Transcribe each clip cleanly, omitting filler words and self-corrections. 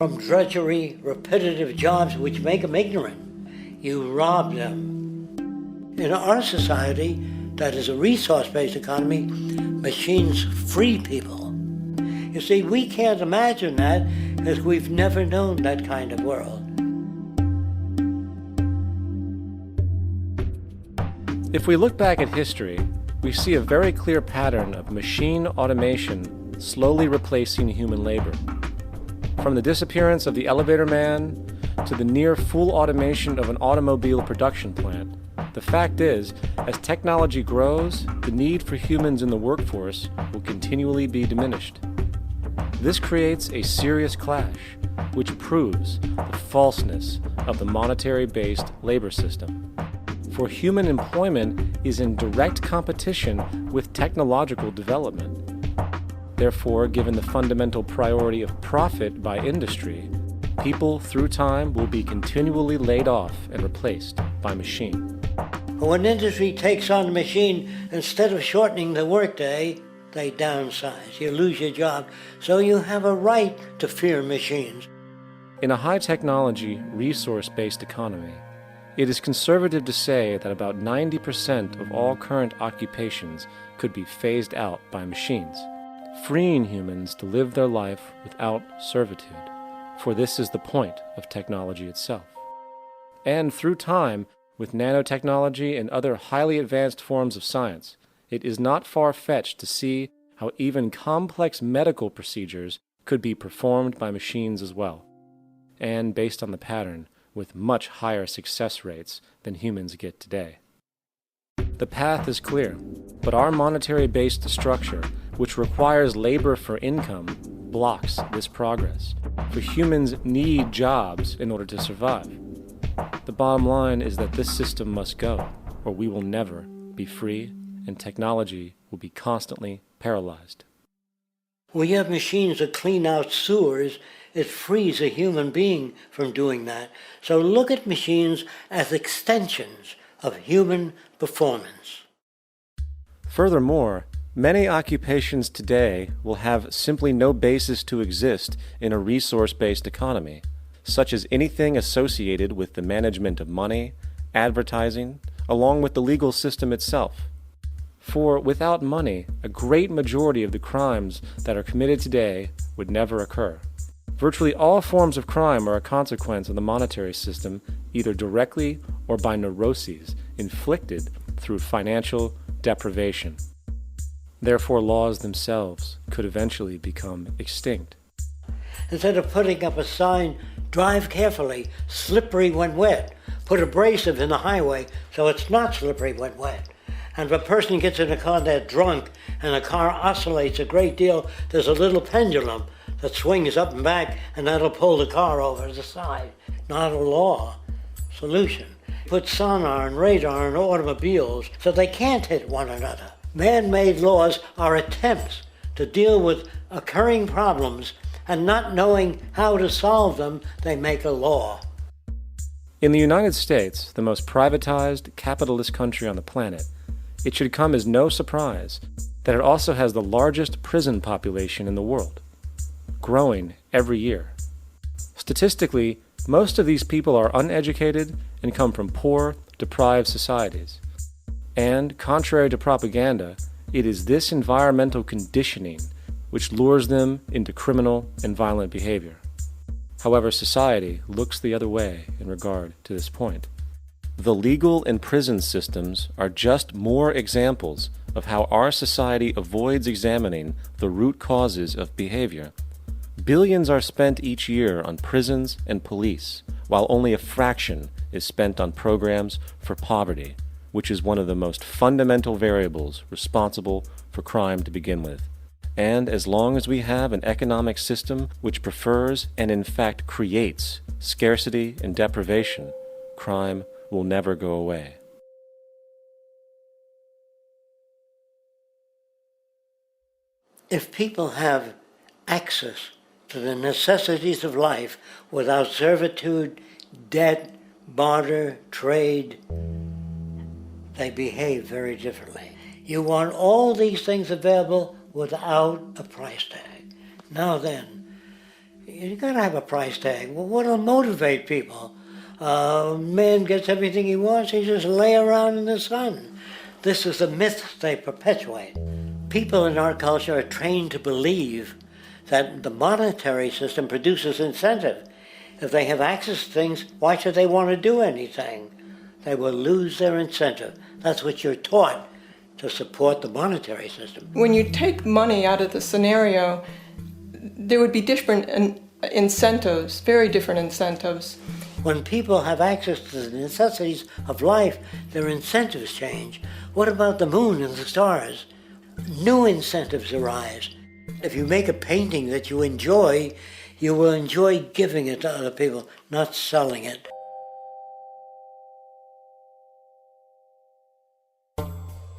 From drudgery, repetitive jobs which make them ignorant. You rob them. In our society, that is a resource-based economy, machines free people. You see, we can't imagine that because we've never known that kind of world. If we look back at history, we see a very clear pattern of machine automation slowly replacing human labor. From the disappearance of the elevator man to the near full automation of an automobile production plant, the fact is, as technology grows, the need for humans in the workforce will continually be diminished. This creates a serious clash, which proves the falseness of the monetary-based labor system. For human employment is in direct competition with technological development. Therefore, given the fundamental priority of profit by industry, people through time will be continually laid off and replaced by machine. When industry takes on a machine, instead of shortening the workday, they downsize. You lose your job, so you have a right to fear machines. In a high-technology, resource-based economy, it is conservative to say that about 90% of all current occupations could be phased out by machines, freeing humans to live their life without servitude, for this is the point of technology itself. And through time, with nanotechnology and other highly advanced forms of science, it is not far-fetched to see how even complex medical procedures could be performed by machines as well, and based on the pattern, with much higher success rates than humans get today. The path is clear, but our monetary-based structure, which requires labor for income, blocks this progress. For humans need jobs in order to survive. The bottom line is that this system must go, or we will never be free, and technology will be constantly paralyzed. We have machines that clean out sewers. It frees a human being from doing that. So look at machines as extensions of human performance. Furthermore, many occupations today will have simply no basis to exist in a resource-based economy, such as anything associated with the management of money, advertising, along with the legal system itself. For without money, a great majority of the crimes that are committed today would never occur. Virtually all forms of crime are a consequence of the monetary system, either directly or by neuroses inflicted through financial deprivation. Therefore, laws themselves could eventually become extinct. Instead of putting up a sign, drive carefully, slippery when wet, put abrasive in the highway so it's not slippery when wet. And if a person gets in a car that's drunk and the car oscillates a great deal, there's a little pendulum that swings up and back, and that'll pull the car over to the side. Not a law. Solution. Put sonar and radar in automobiles so they can't hit one another. Man-made laws are attempts to deal with occurring problems, and not knowing how to solve them, they make a law. In the United States, the most privatized, capitalist country on the planet, it should come as no surprise that it also has the largest prison population in the world, growing every year. Statistically, most of these people are uneducated and come from poor, deprived societies. And, contrary to propaganda, it is this environmental conditioning which lures them into criminal and violent behavior. However, society looks the other way in regard to this point. The legal and prison systems are just more examples of how our society avoids examining the root causes of behavior. Billions are spent each year on prisons and police, while only a fraction is spent on programs for poverty, which is one of the most fundamental variables responsible for crime to begin with. And as long as we have an economic system which prefers and in fact creates scarcity and deprivation, crime will never go away. If people have access to the necessities of life without servitude, debt, barter, trade, they behave very differently. You want all these things available without a price tag. Now then, You gotta have a price tag. Well, what'll motivate people? Man gets everything he wants, he just lay around in the sun. This is the myth they perpetuate. People in our culture are trained to believe that the monetary system produces incentive. If they have access to things, why should they want to do anything? They will lose their incentive. That's what you're taught to support the monetary system. When you take money out of the scenario, there would be different incentives, very different incentives. When people have access to the necessities of life, their incentives change. What about the moon and the stars? New incentives arise. If you make a painting that you enjoy, you will enjoy giving it to other people, not selling it.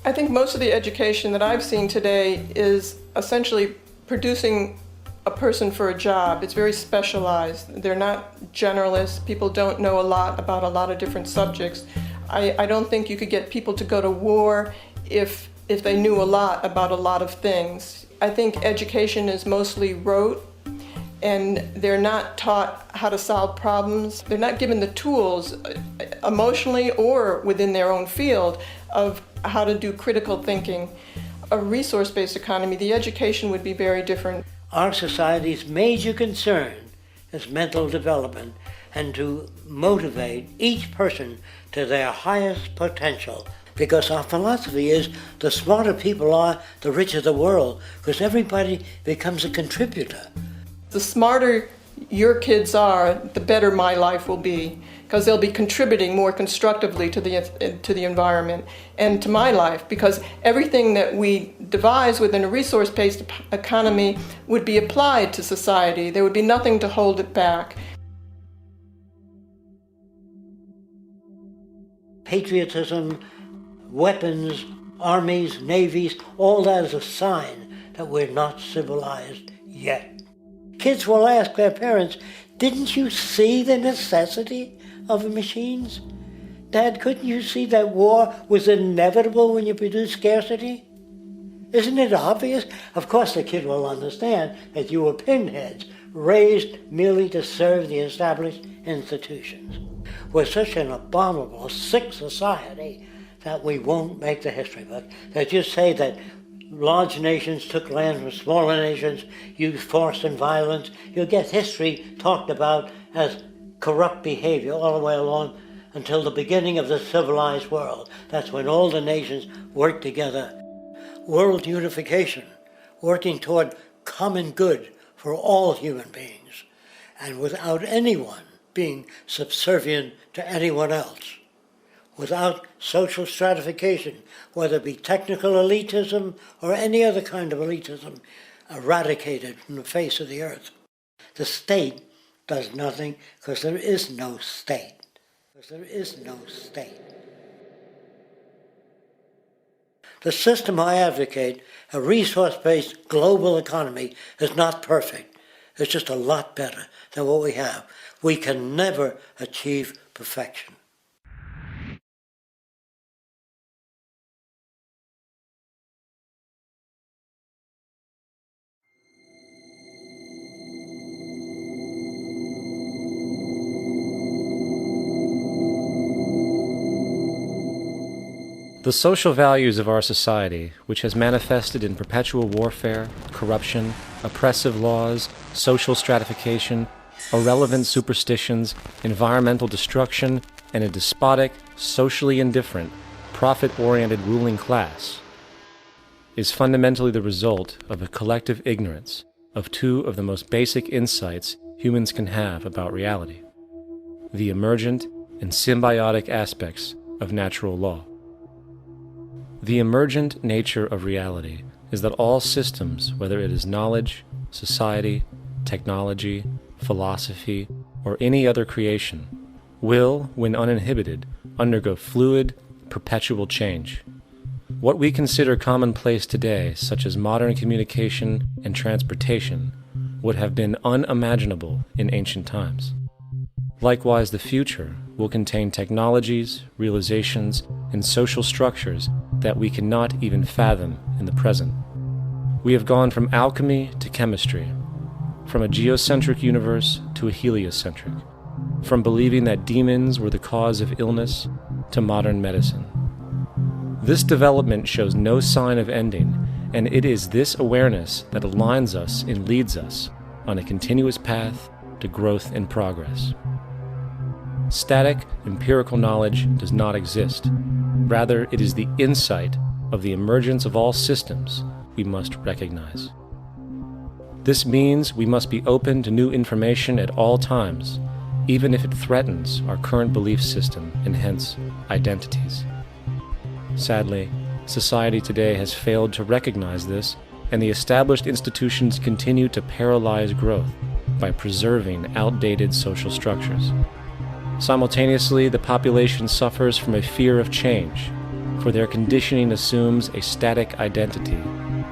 I think most of the education that I've seen today is essentially producing a person for a job. It's very specialized. They're not generalists. People don't know a lot about a lot of different subjects. I don't think you could get people to go to war if they knew a lot about a lot of things. I think education is mostly rote, and they're not taught how to solve problems. They're not given the tools emotionally or within their own field of how to do critical thinking. A resource-based economy, the education would be very different. Our society's major concern is mental development and to motivate each person to their highest potential. Because our philosophy is the smarter people are, the richer the world, because everybody becomes a contributor. The smarter your kids are, the better my life will be, because they'll be contributing more constructively to the environment and to my life, because everything that we devise within a resource-based economy would be applied to society. There would be nothing to hold it back. Patriotism, weapons, armies, navies, all that is a sign that we're not civilized yet. Kids will ask their parents, didn't you see the necessity of the machines? Dad, couldn't you see that war was inevitable when you produce scarcity? Isn't it obvious? Of course the kid will understand that you were pinheads, raised merely to serve the established institutions. We're such an abominable, sick society that we won't make the history book. They just say that large nations took land from smaller nations, used force and violence. You'll get history talked about as corrupt behavior all the way along until the beginning of the civilized world. That's when all the nations worked together. World unification, working toward common good for all human beings, and without anyone being subservient to anyone else. Without social stratification, whether it be technical elitism or any other kind of elitism, eradicated from the face of the earth. The state does nothing because there is no state. Because there is no state. The system I advocate, a resource-based global economy, is not perfect. It's just a lot better than what we have. We can never achieve perfection. The social values of our society, which has manifested in perpetual warfare, corruption, oppressive laws, social stratification, irrelevant superstitions, environmental destruction, and a despotic, socially indifferent, profit-oriented ruling class, is fundamentally the result of a collective ignorance of two of the most basic insights humans can have about reality: the emergent and symbiotic aspects of natural law. The emergent nature of reality is that all systems, whether it is knowledge, society, technology, philosophy, or any other creation, will, when uninhibited, undergo fluid, perpetual change. What we consider commonplace today, such as modern communication and transportation, would have been unimaginable in ancient times. Likewise, the future will contain technologies, realizations, and social structures that we cannot even fathom in the present. We have gone from alchemy to chemistry, from a geocentric universe to a heliocentric, from believing that demons were the cause of illness to modern medicine. This development shows no sign of ending, and it is this awareness that aligns us and leads us on a continuous path to growth and progress. Static, empirical knowledge does not exist. Rather, it is the insight of the emergence of all systems we must recognize. This means we must be open to new information at all times, even if it threatens our current belief system and hence identities. Sadly, society today has failed to recognize this, and the established institutions continue to paralyze growth by preserving outdated social structures. Simultaneously, the population suffers from a fear of change, for their conditioning assumes a static identity,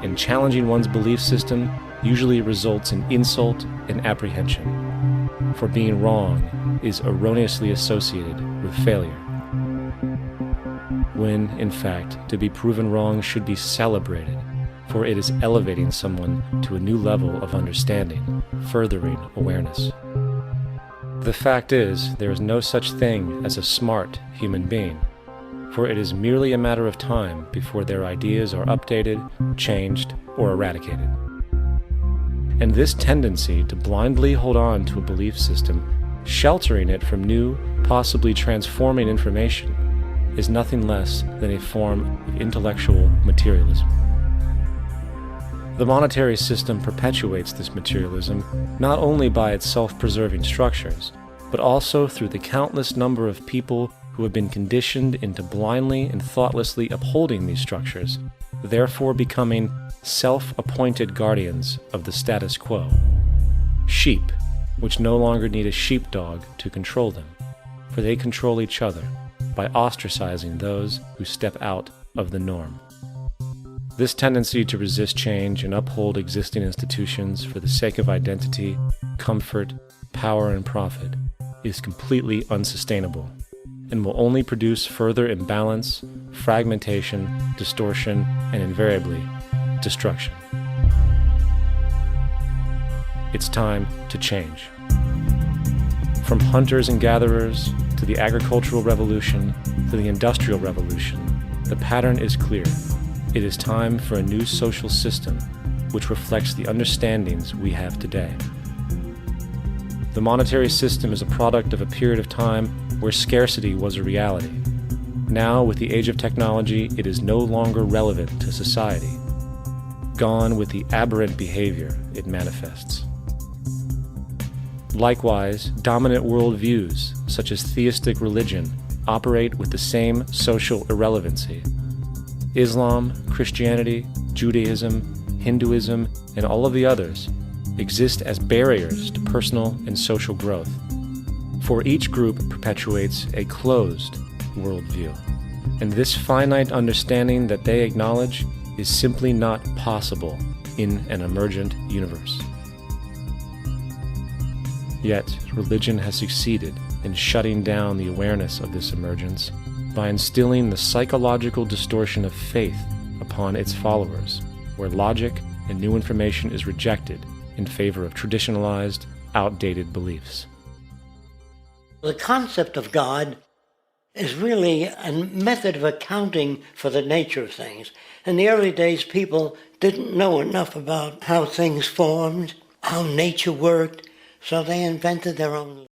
and challenging one's belief system usually results in insult and apprehension, for being wrong is erroneously associated with failure, when, in fact, to be proven wrong should be celebrated, for it is elevating someone to a new level of understanding, furthering awareness. The fact is, there is no such thing as a smart human being, for it is merely a matter of time before their ideas are updated, changed, or eradicated. And this tendency to blindly hold on to a belief system, sheltering it from new, possibly transforming information, is nothing less than a form of intellectual materialism. The monetary system perpetuates this materialism not only by its self-preserving structures, but also through the countless number of people who have been conditioned into blindly and thoughtlessly upholding these structures, therefore becoming self-appointed guardians of the status quo. Sheep, which no longer need a sheepdog to control them, for they control each other by ostracizing those who step out of the norm. This tendency to resist change and uphold existing institutions for the sake of identity, comfort, power, and profit is completely unsustainable and will only produce further imbalance, fragmentation, distortion, and invariably, destruction. It's time to change. From hunters and gatherers to the agricultural revolution to the industrial revolution, the pattern is clear. It is time for a new social system which reflects the understandings we have today. The monetary system is a product of a period of time where scarcity was a reality. Now, with the age of technology, it is no longer relevant to society. Gone with the aberrant behavior it manifests. Likewise, dominant worldviews, such as theistic religion, operate with the same social irrelevancy. Islam, Christianity, Judaism, Hinduism, and all of the others exist as barriers to personal and social growth, for each group perpetuates a closed worldview, and this finite understanding that they acknowledge is simply not possible in an emergent universe. Yet, religion has succeeded in shutting down the awareness of this emergence by instilling the psychological distortion of faith upon its followers, where logic and new information is rejected in favor of traditionalized, outdated beliefs. The concept of God is really a method of accounting for the nature of things. In the early days, people didn't know enough about how things formed, how nature worked, so they invented their own